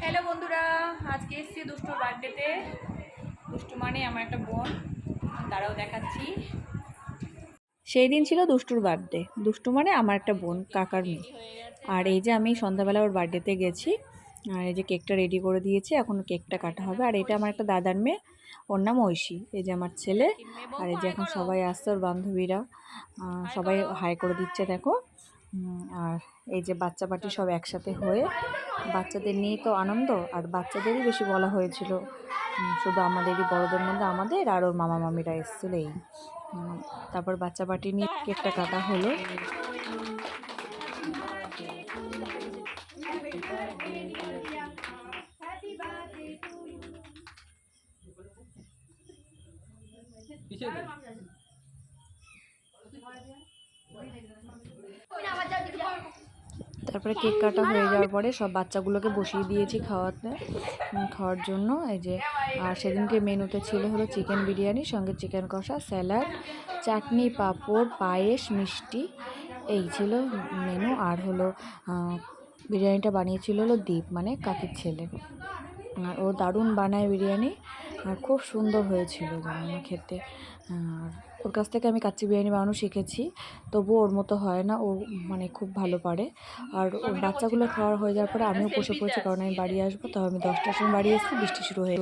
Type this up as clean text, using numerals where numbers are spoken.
Hello বন্ধুরা, আজকে এসেছি দুষ্টুর বার্থডেতে। দুষ্টু মানে আমার একটা বোন, তারাও দেখাচ্ছি। সেই দিন ছিল দুষ্টুর বার্থডে। দুষ্টু মানে আমার একটা বোন, কাকার মেয়ে। আর এই যে আমি সন্ধ্যাবেলা ওর বার্থডেতে গেছি, আর এই যে কেকটা রেডি করে দিয়েছি, এখন কেকটা কাটা হবে। আর এটা আমার একটা দাদার মেয়ে, ওর নাম ঐশী। এই যে আমার ছেলে, আর এই যে এখন সবাই আসছে, ওর বান্ধবীরা সবাই হাই করে দিচ্ছে দেখো। আর এই যে বাচ্চা পার্টি সব একসাথে হয়ে, বাচ্চাদের নিয়েই তো আনন্দ, আর বাচ্চাদেরই বেশি বলা হয়েছিল। শুধু আমাদেরই, বড়দের মধ্যে আমাদের আর ওর মামা মামিরা এসেছিল এই। তারপর বাচ্চা পার্টি নিয়ে কেকটা কাটা হলো। তারপরে কেক কাটা হয়ে যাওয়ার পরে সব বাচ্চাগুলোকে বসিয়ে দিয়েছি খাওয়ার জন্য। এই যে, আর সেদিনকে মেনুতে ছিল হলো চিকেন বিরিয়ানি, সঙ্গে চিকেন কষা, স্যালাড, চাটনি, পাঁপড়, পায়েস, মিষ্টি, এই ছিল মেনু। আর হলো বিরিয়ানিটা বানিয়েছিল হলো দীপ, মানে কাকির ছেলে। আর ও দারুণ বানায় বিরিয়ানি, আর খুব সুন্দর হয়েছিল জানি খেতে। আর ওর কাছ থেকে আমি কাচ্চি বিরিয়ানি বানানো শিখেছি, তবুও ওর মতো হয় না, ও মানে খুব ভালো পারে। আর ওর বাচ্চাগুলো খাওয়া হয়ে যাওয়ার পরে আমিও বসে পড়েছি, কারণ আমি বাড়ি আসবো। তো আমি 10টার সময় বাড়ি এসেছি, বৃষ্টি শুরু হয়ে